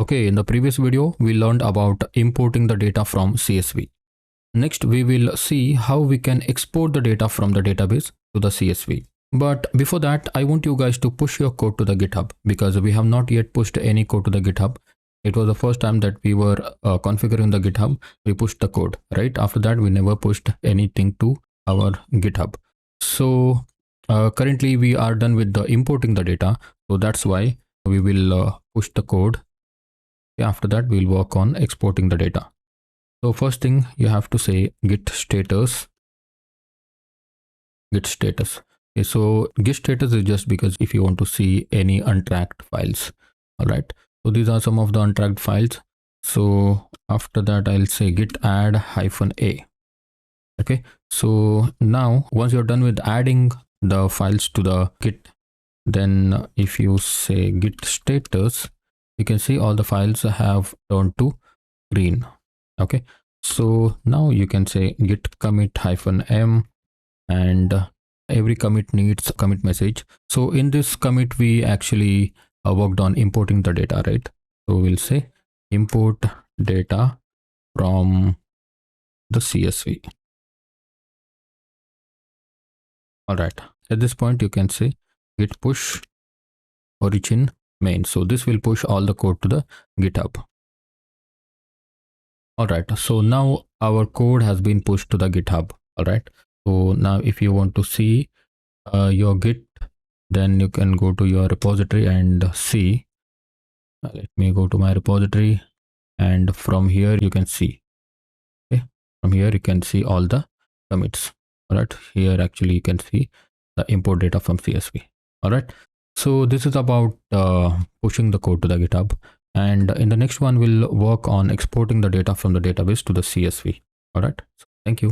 Okay, in the previous video, we learned about importing the data from CSV. Next, we will see how we can export the data from the database to the CSV. But before that, I want you guys to push your code to the GitHub because we have not yet pushed any code to the GitHub. It was the first time that we were configuring the GitHub. We pushed the code, right? After that, we never pushed anything to our GitHub. So currently we are done with the importing the data. So that's why we will push the code. After that, we'll work on exporting the data. So first thing you have to say git status. Okay, so git status is just because if you want to see any untracked files. All right. So these are some of the untracked files. So after that, I'll say git add -a. Okay. So now once you're done with adding the files to the git, then if you say git status, you can see all the files have turned to green. Okay, so now you can say git commit -m, and every commit needs a commit message. So in this commit, we actually worked on importing the data, right? So we'll say import data from the CSV. All right, at this point you can say git push origin main. So this will push all the code to the GitHub. All right, so now our code has been pushed to the GitHub. All right, so now if you want to see your git, then you can go to your repository and see. Let me go to my repository, and from here you can see. Okay, from here you can see all the commits. All right, here actually you can see the import data from CSV. All right, so this is about pushing the code to the GitHub. And in the next one, we'll work on exporting the data from the database to the CSV. All right. So thank you.